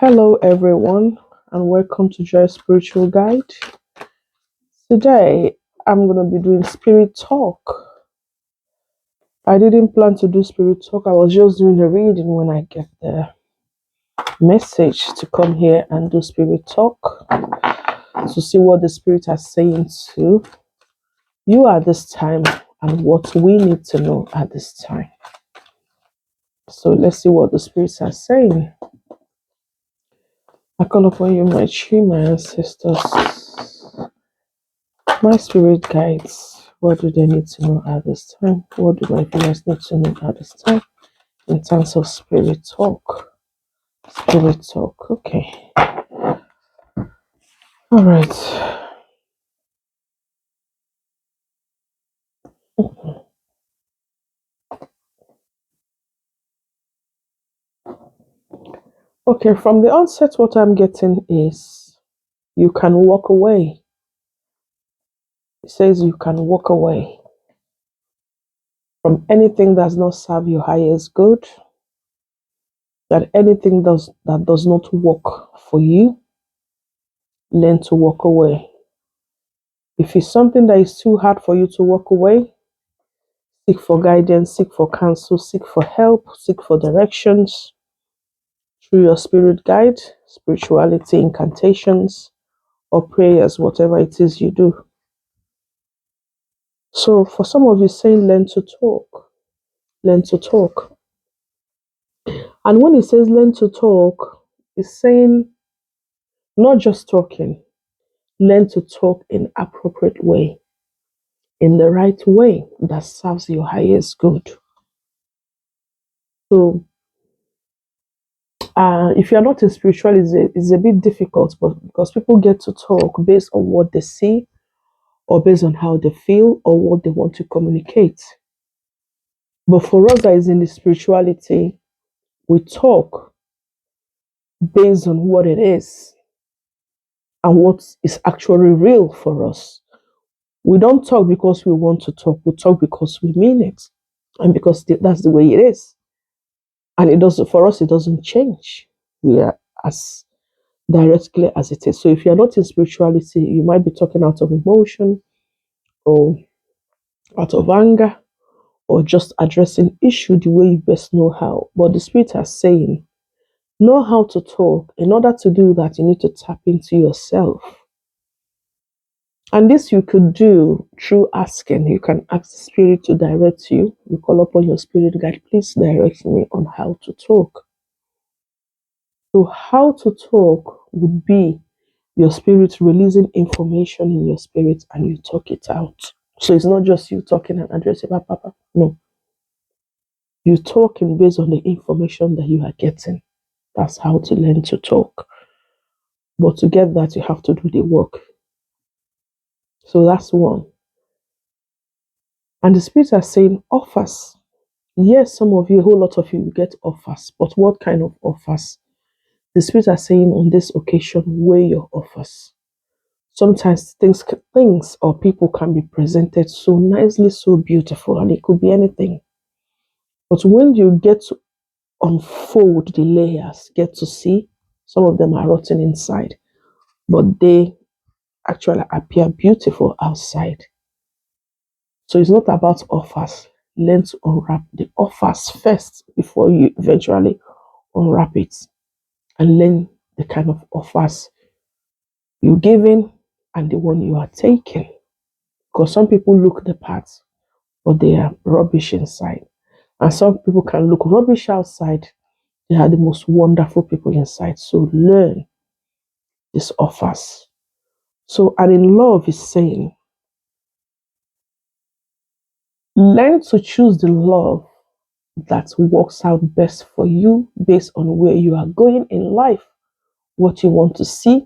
Hello, everyone, and welcome to Joy Spiritual Guide. Today, I'm going to be doing spirit talk. I didn't plan to do spirit talk, I was just doing the reading when I get the message to come here and do spirit talk to see what the spirit are saying to you at this time and what we need to know at this time. So, let's see what the spirits are saying. I call upon you, my tree, my ancestors. My spirit guides, what do they need to know at this time? What do my viewers need to know at this time in terms of spirit talk? Spirit talk, okay. All right. Okay, from the onset, what I'm getting is you can walk away. It says you can walk away from anything that does not serve your highest good, that anything that does not work for you, learn to walk away. If it's something that is too hard for you to walk away, seek for guidance, seek for counsel, seek for help, seek for directions through your spirit guide, spirituality, incantations, or prayers, whatever it is you do. So for some of you saying learn to talk, learn to talk. And when it says learn to talk, it's saying not just talking, learn to talk in appropriate way, in the right way that serves your highest good. So if you're not in spirituality, it's a bit difficult, but because people get to talk based on what they see or based on how they feel or what they want to communicate. But for us that is in the spirituality, we talk based on what it is and what is actually real for us. We don't talk because we want to talk. We talk because we mean it and because that's the way it is. And it doesn't, for us, it doesn't change. We are as directly as it is. So if you're not in spirituality, you might be talking out of emotion or out of anger or just addressing issue the way you best know how. But the spirit are saying, know how to talk. In order to do that, you need to tap into yourself. And this you could do through asking. You can ask the spirit to direct you. You call upon your spirit guide, please direct me on how to talk. So how to talk would be your spirit releasing information in your spirit and you talk it out. So it's not just you talking and addressing Papa. No. You're talking based on the information that you are getting. That's how to learn to talk. But to get that, you have to do the work. So that's one. And the spirits are saying offers. Yes, some of you, a whole lot of you get offers. But what kind of offers? The spirits are saying on this occasion, weigh your offers. Sometimes things or people can be presented so nicely, so beautiful, and it could be anything. But when you get to unfold the layers, get to see, some of them are rotten inside, but they actually appear beautiful outside. So it's not about offers. Learn to unwrap the offers first before you eventually unwrap it and learn the kind of offers you're giving and the one you are taking. Because some people look the part, but they are rubbish inside. And some people can look rubbish outside. They are the most wonderful people inside. So learn these offers. So, and in love is saying, learn to choose the love that works out best for you based on where you are going in life, what you want to see,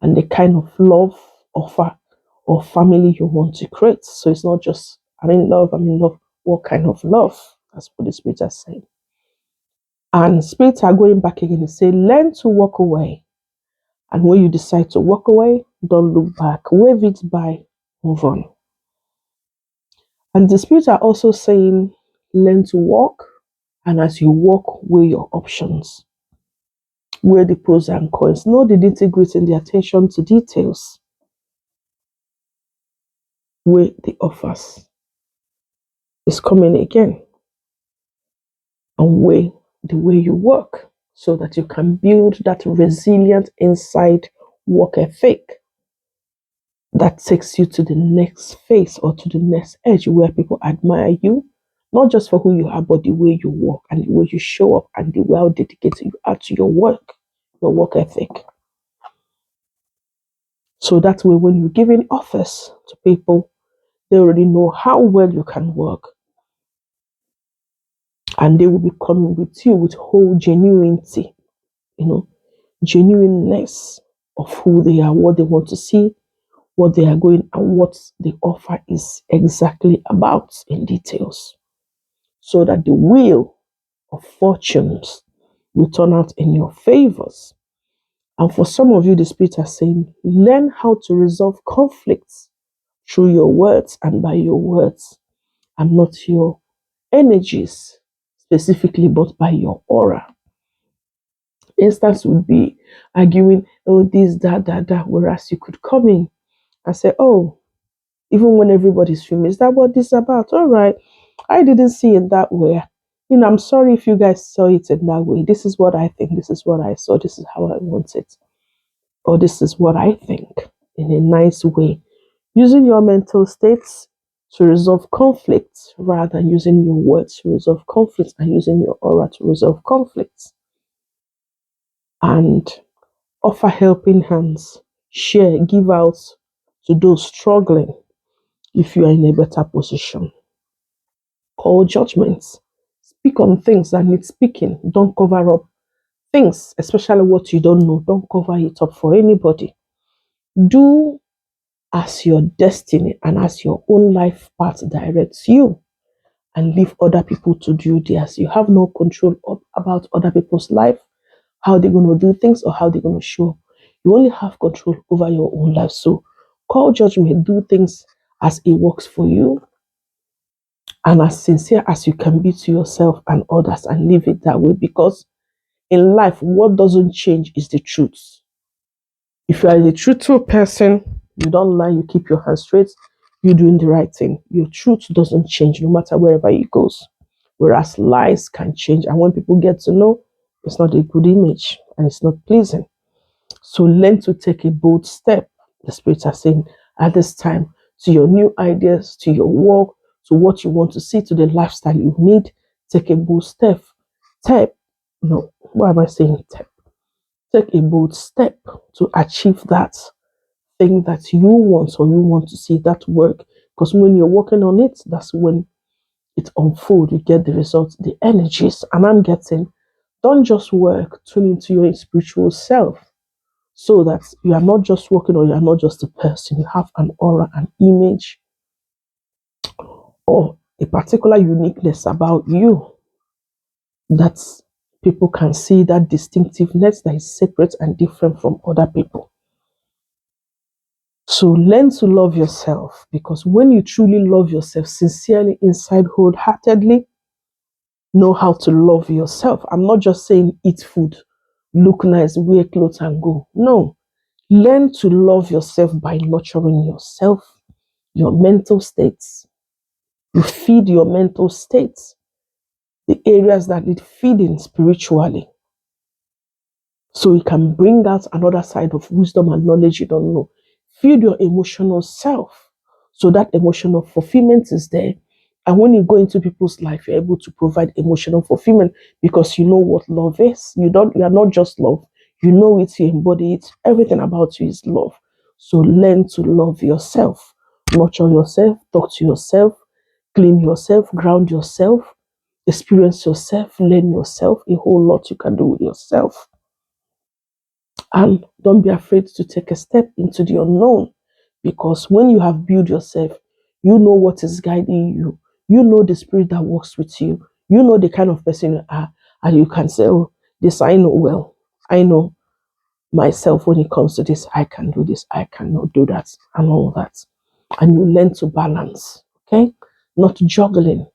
and the kind of love, offer, or family you want to create. So it's not just, I'm in love. What kind of love? That's what the spirits are saying. And spirits are going back again and say, learn to walk away. And when you decide to walk away, don't look back. Wave it by, move on. And the spirits are also saying, learn to walk. And as you walk, weigh your options. Weigh the pros and cons. Know the nitty-gritty and the attention to details. Weigh the offers. It's coming again. And weigh the way you work so that you can build that resilient inside work ethic that takes you to the next phase or to the next edge where people admire you, not just for who you are, but the way you work and the way you show up and the way how dedicated you are to your work ethic. So that way, when you're giving offers to people, they already know how well you can work. And they will be coming with you with whole genuinity, genuineness of who they are, what they want to see, what they are going, and what the offer is exactly about in details. So that the wheel of fortunes will turn out in your favors. And for some of you, the Spirit is saying, learn how to resolve conflicts through your words and by your words, and not your energies specifically, but by your aura. Instance would be arguing, oh, this, that, whereas you could come in and say, oh, even when everybody's filming, is that what this is about? All right, I didn't see it that way. I'm sorry if you guys saw it in that way. This is what I think. This is what I saw. This is how I want it. Or this is what I think in a nice way. Using your mental states to resolve conflicts rather than using your words to resolve conflicts and using your aura to resolve conflicts. And offer helping hands. Share, give out to those struggling if you are in a better position. Call judgments. Speak on things that need speaking. Don't cover up things, especially what you don't know. Don't cover it up for anybody. Do as your destiny and as your own life path directs you, and leave other people to do theirs. You have no control about other people's life, how they're going to do things or how they're going to show. You only have control over your own life. So call judgment. Do things as it works for you, and as sincere as you can be to yourself and others, and leave it that way. Because in life, what doesn't change is the truth. If you are a truthful person, you don't lie, you keep your hands straight, you're doing the right thing. Your truth doesn't change no matter wherever it goes. Whereas lies can change. And when people get to know, it's not a good image and it's not pleasing. So learn to take a bold step, the spirits are saying, at this time, to your new ideas, to your work, to what you want to see, to the lifestyle you need. Take a bold step. Why am I saying step? Take a bold step to achieve that thing that you want or you want to see that work. Because when you're working on it, that's when it unfolds, you get the results, the energies. And I'm getting, don't just work, tune into your spiritual self, so that you are not just working or you are not just a person. You have an aura, an image, or a particular uniqueness about you that people can see, that distinctiveness that is separate and different from other people. So learn to love yourself, because when you truly love yourself sincerely, inside, wholeheartedly, know how to love yourself. I'm not just saying eat food, look nice, wear clothes and go. No. Learn to love yourself by nurturing yourself, your mental states. You feed your mental states, the areas that need feeding spiritually. So you can bring out another side of wisdom and knowledge you don't know. Feed your emotional self, so that emotional fulfillment is there. And when you go into people's life, you're able to provide emotional fulfillment because you know what love is. You are not just love. You know it, you embody it. Everything about you is love. So learn to love yourself, nurture yourself, talk to yourself, clean yourself, ground yourself, experience yourself, learn yourself. A whole lot you can do with yourself. And don't be afraid to take a step into the unknown, because when you have built yourself, you know what is guiding you. You know the spirit that works with you. You know the kind of person you are. And you can say, oh, this I know well. I know myself when it comes to this. I can do this. I cannot do that. And all that. And you learn to balance. Okay? Not juggling.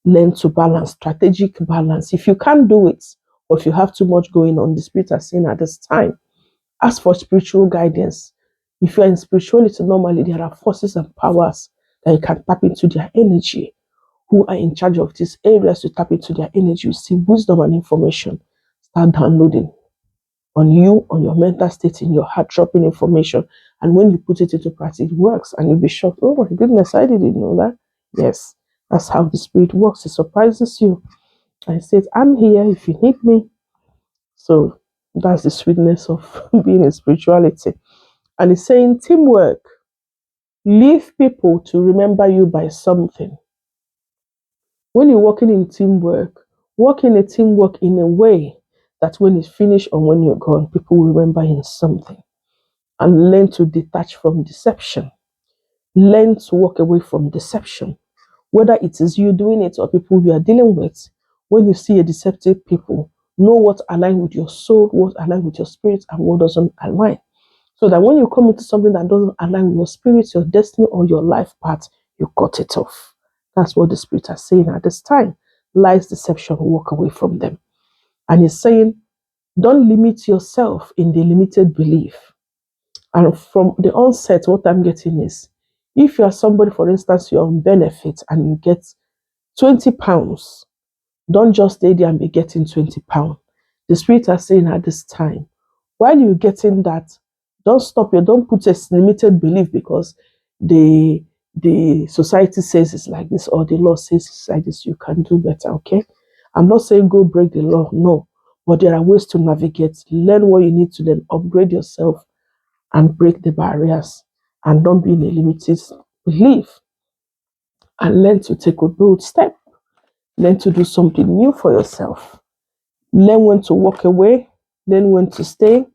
Learn to balance. Strategic balance. If you can't do it, Or if you have too much going on, the spirit are saying at this time, ask for spiritual guidance. If you are in spirituality, normally there are forces and powers that you can tap into their energy, who are in charge of these areas to tap into their energy. You see wisdom and information start downloading on you, on your mental state, in your heart, dropping information. And when you put it into practice, it works, and you'll be shocked. Oh my goodness, I didn't know that. Yes, that's how the spirit works. It surprises you. I said, I'm here if you need me. So that's the sweetness of being in spirituality. And it's saying teamwork. Leave people to remember you by something. When you're working in teamwork, work in a teamwork in a way that when it's finished or when you're gone, people will remember you in something. And learn to detach from deception. Learn to walk away from deception. Whether it is you doing it or people you are dealing with, when you see a deceptive people, know what aligns with your soul, what aligns with your spirit, and what doesn't align. So that when you come into something that doesn't align with your spirit, your destiny, or your life path, you cut it off. That's what the spirit are saying at this time. Lies, deception, walk away from them. And he's saying, don't limit yourself in the limited belief. And from the onset, what I'm getting is, if you are somebody, for instance, you're on benefit and you get £20, don't just stay there and be getting £20. The spirit are saying at this time, while you're getting that, don't stop here. Don't put a limited belief because the society says it's like this or the law says it's like this. You can do better, okay? I'm not saying go break the law, no. But there are ways to navigate. Learn what you need to learn. Upgrade yourself and break the barriers. And don't be in a limited belief. And learn to take a bold step. Learn to do something new for yourself. Learn when to walk away. Learn when to stay.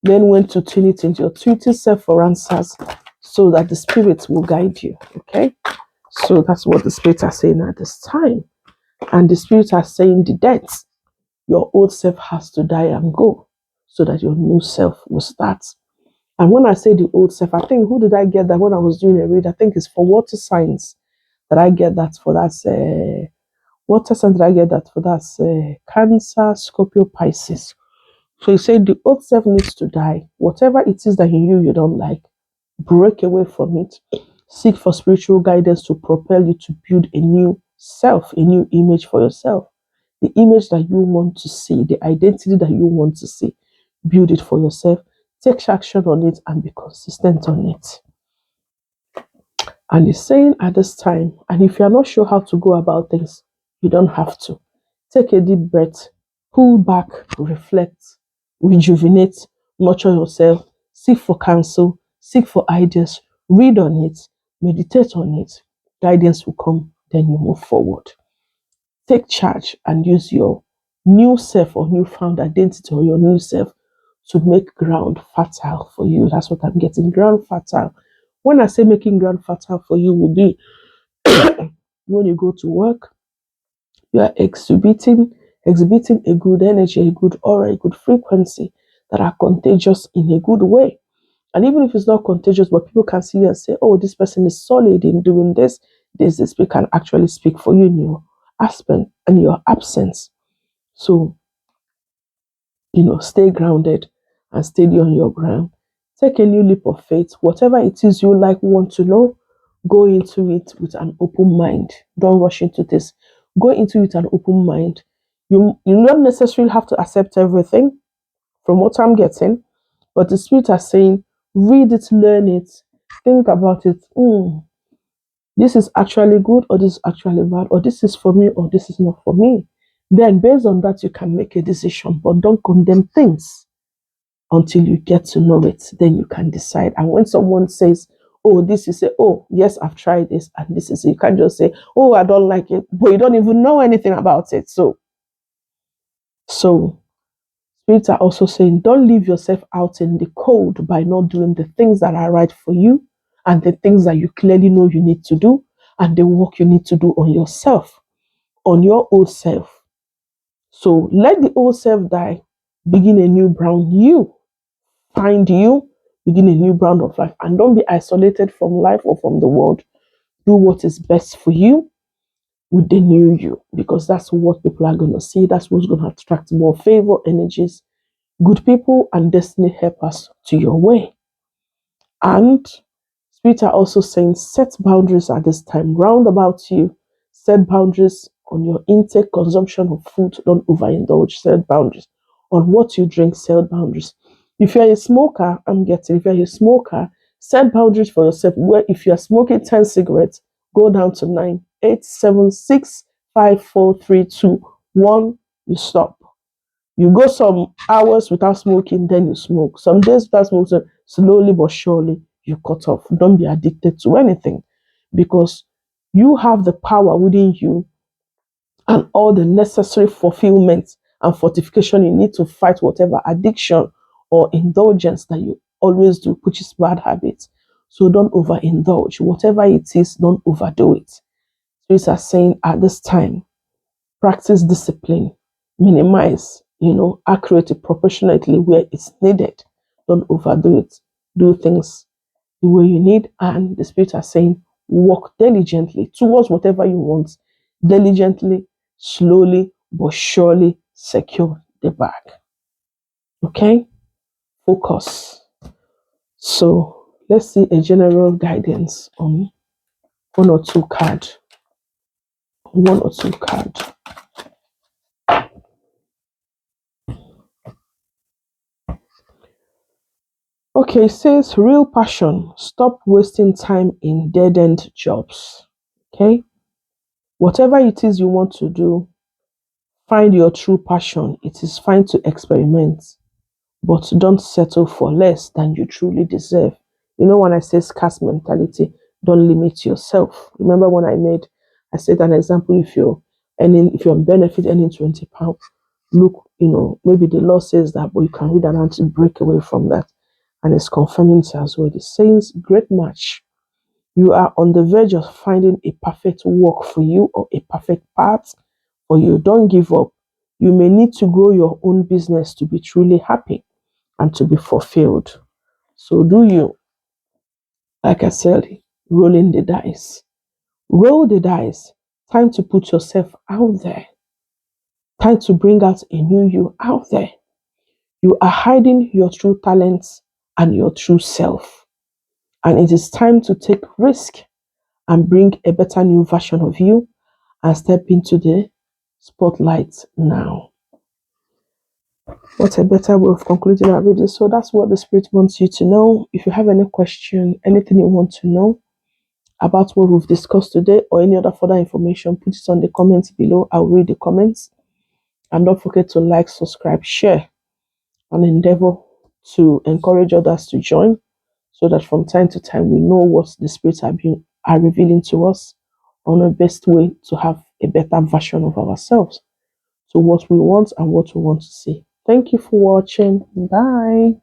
Learn when to tune it into your intuitive self for answers so that the spirit will guide you. Okay? So that's what the spirits are saying at this time. And the spirits are saying the death, your old self has to die and go so that your new self will start. And when I say the old self, I think, who did I get that when I was doing a read? I think it's for water signs that I get that for that. Water signs that I get that for that. Cancer, Scorpio, Pisces. So he said the old self needs to die. Whatever it is that you don't like, break away from it. Seek for spiritual guidance to propel you to build a new self, a new image for yourself. The image that you want to see, the identity that you want to see. Build it for yourself. Take action on it and be consistent on it. And he's saying at this time, and if you're not sure how to go about things, you don't have to. Take a deep breath, pull back, reflect, rejuvenate, nurture yourself, seek for counsel, seek for ideas, read on it, meditate on it. Guidance will come, then you move forward. Take charge and use your new self or newfound identity or your new self to make ground fertile for you. That's what I'm getting. Ground fertile. When I say making ground fertile for you, will be when you go to work, you are exhibiting a good energy, a good aura, a good frequency that are contagious in a good way. And even if it's not contagious, but people can see you and say, oh, this person is solid in doing this people can actually speak for you in your aspect and your absence. So, stay grounded and steady on your ground. Take a new leap of faith. Whatever it is you want to know, go into it with an open mind. Don't rush into this. Go into it with an open mind. You don't necessarily have to accept everything from what I'm getting, but the spirit are saying, read it, learn it, think about it. This is actually good, or this is actually bad, or this is for me, or this is not for me. Then, based on that, you can make a decision, but don't condemn things until you get to know it. Then you can decide. And when someone says, oh, this, you say, oh, yes, I've tried this, and this is it. You can't just say, oh, I don't like it, but you don't even know anything about it. So spirits are also saying, don't leave yourself out in the cold by not doing the things that are right for you and the things that you clearly know you need to do and the work you need to do on yourself, on your old self. So let the old self die, begin a new brand you, find you, begin a new brand of life, and don't be isolated from life or from the world. Do what is best for you. with the new you, because that's what people are going to see. That's what's going to attract more favor, energies, good people, and destiny helpers to your way. And Spirit are also saying set boundaries at this time round about you. Set boundaries on your intake, consumption of food. Don't overindulge. Set boundaries on what you drink. Set boundaries. If you're a smoker, if you're a smoker, set boundaries for yourself. Where if you're smoking 10 cigarettes, go down to 9, 8, 7, 6, 5, 4, 3, 2, 1. You stop. You go some hours without smoking, then you smoke. Some days without smoking, so slowly but surely you cut off. Don't be addicted to anything, because you have the power within you and all the necessary fulfillment and fortification you need to fight whatever addiction or indulgence that you always do, which is bad habits. So don't overindulge. Whatever it is, don't overdo it. Spirits are saying at this time, practice discipline, minimize, accurately, proportionately where it's needed. Don't overdo it. Do things the way you need. And the spirits are saying, work diligently towards whatever you want. Diligently, slowly, but surely secure the bag. Okay? Focus. So let's see a general guidance on one or two card. One or two card. Okay, it says real passion. Stop wasting time in dead end jobs. Okay, whatever it is you want to do, find your true passion. It is fine to experiment, but don't settle for less than you truly deserve. When I say scarce mentality, don't limit yourself. Remember when I said an example, if you're on benefit earning £20, look, maybe the law says that, but you can read and to break away from that. And it's confirming it as well. It says, great match. You are on the verge of finding a perfect work for you or a perfect path for you. Don't give up. You may need to grow your own business to be truly happy and to be fulfilled. So do you, like I said, rolling the dice. Roll the dice. Time to put yourself out there. Time to bring out a new you out there. You are hiding your true talents and your true self. And it is time to take risk and bring a better new version of you and step into the spotlight now. What a better way of concluding our video. So that's what the Spirit wants you to know. If you have any question, anything you want to know about what we've discussed today or any other further information, put it on the comments below. I'll read the comments. And don't forget to like, subscribe, share, and endeavor to encourage others to join so that from time to time we know what the spirits are revealing to us on the best way to have a better version of ourselves, to what we want and what we want to see. Thank you for watching. Bye.